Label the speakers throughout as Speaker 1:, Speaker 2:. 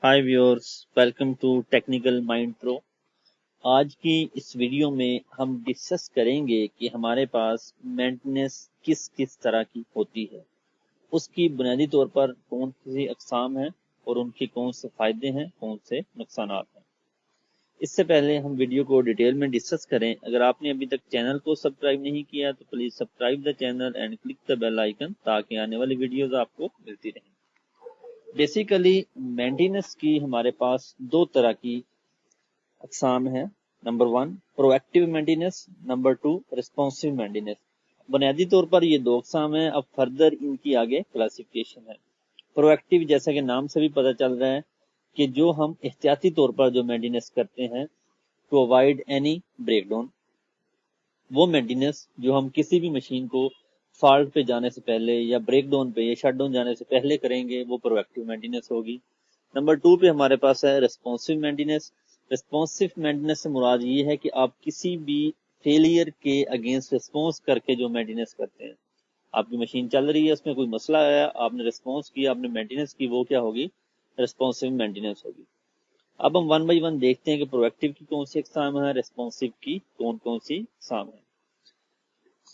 Speaker 1: Hi viewers, welcome to Technical Mind Pro. आज की इस वीडियो में हम डिस्कस करेंगे कि हमारे पास मेंटेनेंस किस किस तरह की होती है, उसकी बुनियादी तौर पर कौन सी अक़साम हैं और उनके कौन से फ़ायदे हैं, कौन से नुकसानात हैं। इससे पहले हम वीडियो को डिटेल में डिस्कस करें, अगर आपने अभी तक चैनल को सब्सक्राइब नहीं किया तो please subscribe the channel and click the bell icon ताकि आने वाली वीडियोज़ आपको मिलती रहें। बेसिकली मेंटेनेंस की हमारे पास दो तरह की अक़साम है। Number 1 proactive maintenance, number 2 responsive maintenance. बुनियादी तौर पर ये दो अक़साम हैं। अब फर्दर इनकी आगे क्लासिफिकेशन है। प्रोएक्टिव जैसा कि नाम से भी पता चल रहा है कि जो हम एहतियाती तौर पर जो मेंटेनेंस करते हैं टू अवॉइड एनी ब्रेकडाउन, वो मेंटेनेंस जो हम किसी भी मशीन को फॉल्ट पे जाने से पहले या ब्रेक डाउन पे या शट डाउन जाने से पहले करेंगे, वो प्रोएक्टिव मेंटेनेंस होगी। नंबर 2 पे हमारे पास है रिस्पॉन्सिव मेंटेनेंस। रिस्पॉन्सिव मेंटेनेंस से मुराद ये है कि आप किसी भी फेलियर के अगेंस्ट रिस्पॉन्स करके जो मेंटेनेंस करते हैं, आपकी मशीन चल रही है, उसमें कोई मसला आया, आपने रिस्पॉन्स किया, आपने मेंटेनेंस की, वो क्या होगी? रिस्पॉन्सिव मेंटेनेंस होगी। अब हम वन बाई वन देखते हैं कि प्रोएक्टिव की कौन सी अक़साम है, रिस्पॉन्सिव की कौन कौन सी अक़साम है।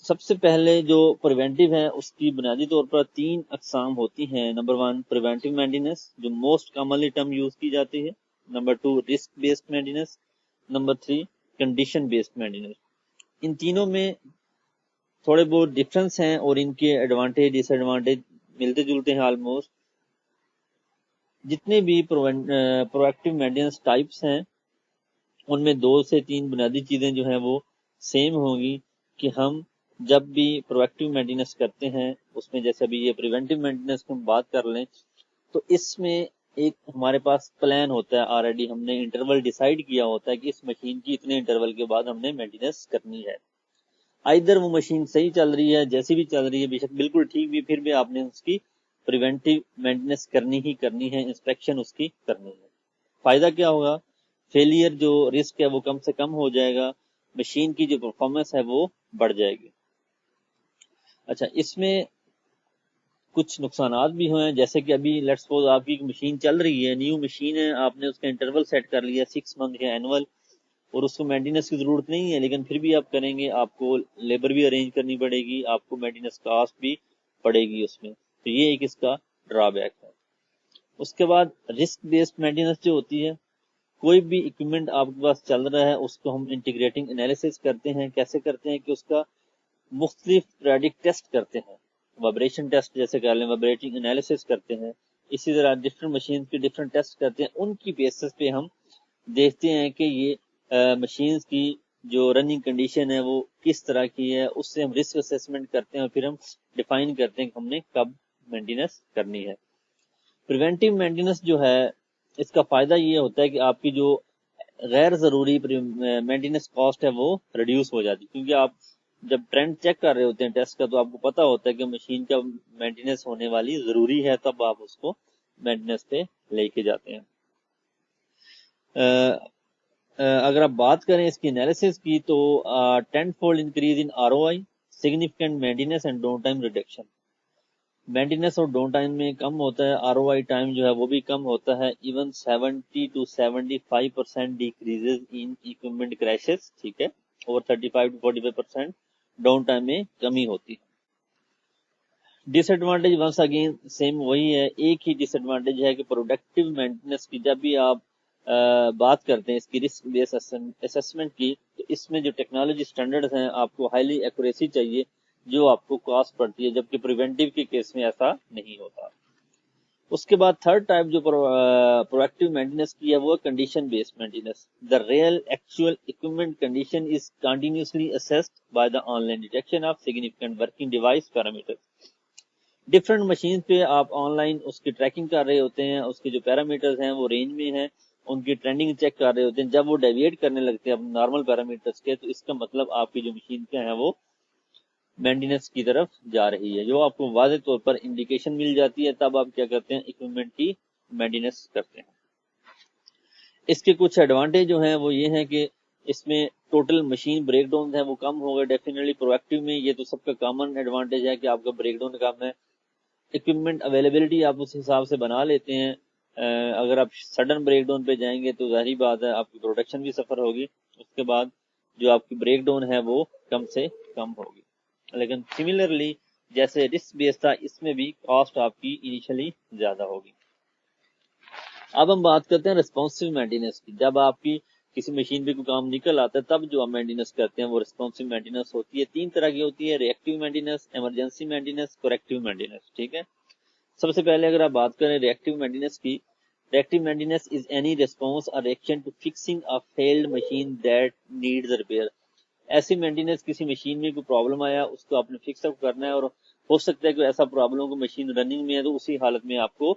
Speaker 1: सबसे पहले जो प्रिवेंटिव है उसकी बुनियादी तौर पर तीन अक़साम होती हैं। नंबर 1 प्रिवेंटिव मेंटेनेंस, जो मोस्ट कॉमनली टर्म यूज की जाती है। Number 2 risk based maintenance. Number 3 condition based maintenance. इन तीनों में थोड़े बहुत डिफरेंस हैं और इनके एडवांटेज डिसएडवांटेज मिलते जुलते हैं ऑलमोस्ट। जितने भी प्रोएक्टिव मेंटेनेंस टाइप्स हैं उनमें 2 से 3 बुनियादी चीज़ें जो हैं वो सेम होंगी कि हम जब भी प्रोएक्टिव मेंटेनेंस करते हैं उसमें, जैसे अभी ये प्रिवेंटिव मेंटेनेंस की हम बात कर लें, तो इसमें एक हमारे पास प्लान होता है, ऑलरेडी हमने इंटरवल डिसाइड किया होता है कि इस मशीन की इतने इंटरवल के बाद हमने मेंटेनेंस करनी है। आइदर वो मशीन सही चल रही है, जैसी भी चल रही है, बेशक बिल्कुल ठीक भी, फिर भी आपने उसकी प्रिवेंटिव मेंटेनेंस करनी ही करनी है, इंस्पेक्शन उसकी करनी है। फायदा क्या होगा? फेलियर जो रिस्क है वो कम से कम हो जाएगा, मशीन की जो परफॉर्मेंस है वो बढ़ जाएगी। अच्छा, इसमें कुछ नुकसानात भी हुए हैं, जैसे कि अभी लेट्स सपोज आपकी मशीन चल रही है, न्यू मशीन है, आपने उसका इंटरवल सेट कर लिया 6 मंथ या एनुअल, और उसको मेंटेनेंस की जरूरत नहीं है, लेकिन फिर भी आप करेंगे, आपको लेबर भी अरेंज करनी पड़ेगी, आपको मेंटेनेंस कॉस्ट भी पड़ेगी उसमें, तो ये एक इसका ड्रॉबैक है। उसके बाद रिस्क बेस्ड मेंटेनेंस जो होती है, कोई भी इक्विपमेंट आपके पास चल रहा है उसको हम इंटीग्रेटिंग एनालिसिस करते हैं। कैसे करते हैं कि उसका मुख्तलिफ पीरियडिक टेस्ट करते हैं, वाइब्रेशन टेस्ट जैसे कर लें, वाइब्रेटिंग एनालिसिस करते हैं, इसी तरह डिफरेंट मशीन के डिफरेंट टेस्ट करते हैं। उनकी बेसिस पे हम देखते हैं कि ये मशीन की जो रनिंग कंडीशन है वो किस तरह की है, उससे हम रिस्क असेसमेंट करते हैं और फिर हम डिफाइन करते हैं कि हमने कब मेंटेनेंस करनी है। प्रिवेंटिव मेंटेनेंस जो है, इसका फायदा ये होता है कि आपकी जो गैर जरूरी मेंटेनेंस कॉस्ट है वो रिड्यूस हो जाती है, क्योंकि आप जब ट्रेंड चेक कर रहे होते हैं टेस्ट का, तो आपको पता होता है कि मशीन का मेंटेनेंस होने वाली जरूरी है, तब आप उसको मेंटेनेंस पे लेके जाते हैं। अगर आप बात करें इसकी एनालिसिस की, तो 10 fold increase in ROI, significant maintenance and down time reduction. Maintenance और डाउन टाइम में कम होता है, ROI टाइम जो है वो भी कम होता है। Even 70 to 75% decreases in equipment crashes, ठीक है, और 35 to 45% डाउन टाइम में कमी होती है। डिसएडवांटेज वंस अगेन सेम वही है, एक ही डिसएडवांटेज है कि प्रोडक्टिव मेंटेनेंस की जब भी आप बात करते हैं इसकी रिस्क बेस्ड असेसमेंट की, तो इसमें जो टेक्नोलॉजी स्टैंडर्ड्स हैं, आपको हाईली एक्यूरेसी चाहिए जो आपको कॉस्ट पड़ती है, जबकि प्रिवेंटिव के केस में ऐसा नहीं होता। उसके बाद थर्ड टाइप जो प्रोएक्टिव मेंटेनेंस की है वो condition based maintenance. The real actual equipment condition is continuously assessed by the online detection of significant working device parameters. Different machine पे आप ऑनलाइन उसकी ट्रैकिंग कर रहे होते हैं, उसके जो पैरामीटर्स हैं वो रेंज में हैं, उनकी ट्रेंडिंग चेक कर रहे होते हैं। जब वो डेविएट करने लगते हैं अपने नॉर्मल पैरामीटर्स के, तो इसका मतलब आपकी जो मशीन क्या है वो मेंटेनेंस की तरफ जा रही है, जो आपको वाज़ेह तौर पर इंडिकेशन मिल जाती है। तब आप क्या करते हैं? इक्विपमेंट की मेंटेनेंस करते हैं। इसके कुछ एडवांटेज जो हैं वो ये हैं कि इसमें टोटल मशीन ब्रेकडाउन है वो कम हो गए डेफिनेटली। प्रोएक्टिव में ये तो सबका कॉमन एडवांटेज है कि आपका ब्रेकडाउन कम है, इक्विपमेंट अवेलेबिलिटी आप उस हिसाब से बना लेते हैं, اگر آپ سڈن بریک ڈاؤن پہ جائیں گے تو ظاہری بات ہے آپ کی پروڈکشن بھی سفر ہوگی، اس کے بعد جو آپ کی بریک ڈاؤن ہے وہ کم سے کم ہوگی. لیکن سملرلی جیسے رسک بیس تھا، اس میں بھی کاسٹ آپ کی انیشلی زیادہ ہوگی. اب ہم بات کرتے ہیں ریسپانسو مینٹیننس کی. جب آپ کی کسی مشین پہ کوئی کام نکل آتا ہے تب جو آپ مینٹیننس کرتے ہیں وہ ریسپانسو مینٹیننس ہوتی ہے. 3 طرح کی ہوتی ہے: reactive maintenance, emergency maintenance, corrective maintenance. ٹھیک ہے، سب سے پہلے اگر آپ بات کریں ری ایکٹیو مینٹیننس کی، reactive maintenance is any response or action to fixing a field machine that needs repair. ایسی مینٹیننس کسی مشین میں کوئی پرابلم آیا اس کو آپ نے فکس اپ کرنا ہے، اور ہو سکتا ہے کہ ایسا پرابلم کو مشین رننگ میں ہے تو اسی حالت میں آپ کو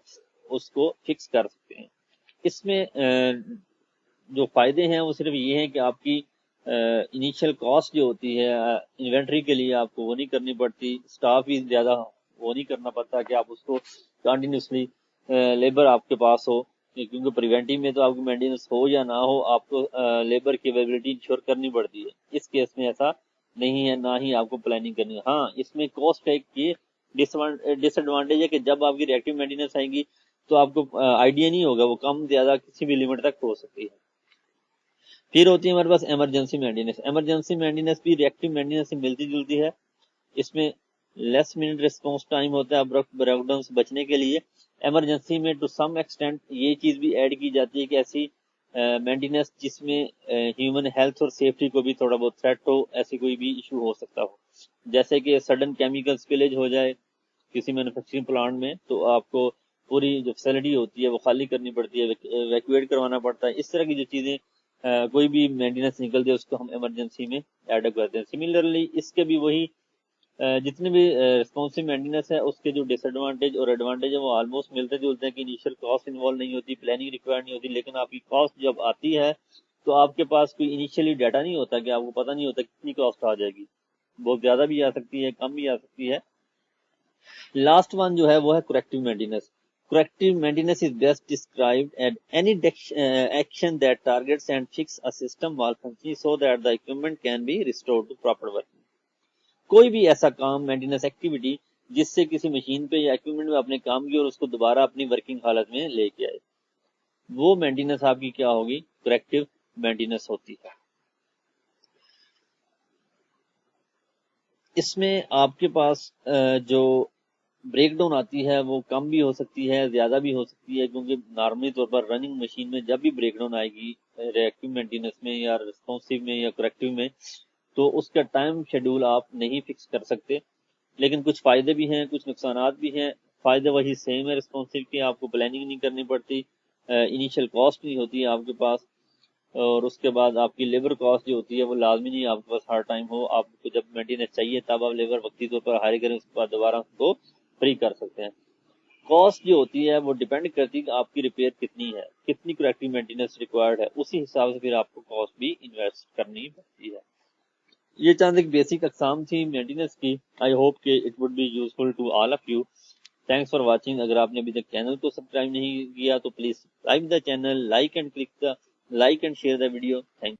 Speaker 1: اس کو فکس کر سکتے ہیں. اس میں جو فائدے ہیں وہ صرف یہ ہیں کہ آپ کی انیشیل کاسٹ جو ہوتی ہے انوینٹری کے لیے آپ کو وہ نہیں کرنی پڑتی، سٹاف بھی زیادہ وہ نہیں کرنا پڑتا کہ آپ اس کو کنٹینیوسلی لیبر آپ کے پاس ہو، کیونکہ پریونٹیو میں تو آپ کی مینٹیننس ہو یا نہ ہو آپ کو لیبر کی اویلیبلٹی انشور کرنی پڑتی ہے. اس کیس میں ایسا نہیں ہے، نہ ہی آپ کو پلاننگ کرنی ہے. ہاں اس میں کاسٹ ہے کہ ڈس ایڈوانٹیج ہے کہ جب آپ کی ریئیکٹیو مینٹیننس آئے گی تو آپ کو آئیڈیا نہیں ہوگا، وہ کم زیادہ کسی بھی لمٹ تک ہو سکتی ہے. پھر ہوتی ہے ہمارے پاس ایمرجنسی مینٹیننس. ایمرجنسی مینٹیننس بھی ریئیکٹیو مینٹیننس سے ملتی جلتی ہے. اس میں لیس منٹ ریسپانس ٹائم ہوتا ہے بریک ڈاؤن سے بچنے کے لیے. ایمرجنسی میں ٹو سم ایکسٹینٹ یہ چیز بھی ایڈ کی جاتی ہے کہ ایسی مینٹیننس جس میں ہیومن ہیلتھ اور سیفٹی کو بھی تھوڑا بہت تھریٹ ہو، ایسی کوئی بھی ایشو ہو سکتا ہو، جیسے کہ سڈن کیمیکل سپلیج ہو جائے کسی مینوفیکچرنگ پلانٹ میں تو آپ کو پوری جو فیسلٹی ہوتی ہے وہ خالی کرنی پڑتی ہے، ایویکویٹ کروانا پڑتا ہے. اس طرح کی جو چیزیں کوئی بھی مینٹیننس نکلتی ہے اس کو ہم ایمرجنسی میں ایڈ اپ کرتے ہیں. سملرلی اس کے بھی وہی جتنے بھی ریسپانسو مینٹیننس ہے اس کے جو ڈس ایڈوانٹیج اور ایڈوانٹیج ہے وہ آلموسٹ ملتے جلتے ہیں کہ انیشیل کاسٹ انوالو نہیں ہوتی، پلاننگ ریکوائرڈ نہیں ہوتی. لیکن آپ کی کاسٹ جب آتی ہے تو آپ کے پاس کوئی انیشیلی ڈیٹا نہیں ہوتا کہ آپ کو پتہ نہیں ہوتا کتنی کاسٹ آ جائے گی، بہت زیادہ بھی آ سکتی ہے، کم بھی آ سکتی ہے. لاسٹ ون جو ہے وہ ہے corrective maintenance. Corrective maintenance is best described as any action that targets and fixes a system malfunctioning so that the equipment can be restored to proper working. کوئی بھی ایسا کام مینٹیننس ایکٹیویٹی جس سے کسی مشین پہ یا اکوپمنٹ میں اپنے کام کی اور اس کو دوبارہ اپنی ورکنگ حالت میں لے کے آئے، وہ مینٹیننس آپ کی کیا ہوگی؟ کریکٹیو مینٹیننس ہوتی ہے. اس میں آپ کے پاس جو بریک ڈاؤن آتی ہے وہ کم بھی ہو سکتی ہے، زیادہ بھی ہو سکتی ہے، کیونکہ نارملی طور پر رننگ مشین میں جب بھی بریک ڈاؤن آئے گی ریئیکٹیو مینٹیننس میں یا ریسپانسو میں یا کریکٹیو میں تو اس کا ٹائم شیڈول آپ نہیں فکس کر سکتے. لیکن کچھ فائدے بھی ہیں، کچھ نقصانات بھی ہیں. فائدے وہی سیم ہے ریسپانسو کے، آپ کو پلاننگ نہیں کرنی پڑتی، انیشیل کاسٹ نہیں ہوتی ہے آپ کے پاس، اور اس کے بعد آپ کی لیبر کاسٹ جو ہوتی ہے وہ لازمی نہیں آپ کے پاس ہر ٹائم ہو. آپ کو جب مینٹیننس چاہیے تب آپ لیبر وقتی طور پر ہائر کریں، اس کے بعد دوبارہ اس کو فری کر سکتے ہیں. کاسٹ جو ہوتی ہے وہ ڈیپینڈ کرتی ہے کہ آپ کی ریپیئر کتنی ہے، کتنی کریکٹیو مینٹیننس ریکوائرڈ ہے، اسی حساب سے پھر آپ کو کاسٹ بھی انویسٹ کرنی پڑتی ہے. یہ چند ایک بیسک اقسام تھی مینٹیننس کی. آئی ہوپ کہ it would be useful to all of you. Thanks for watching. اگر آپ نے ابھی تک چینل کو سبسکرائب نہیں کیا تو please subscribe the channel, like and share the video. Thank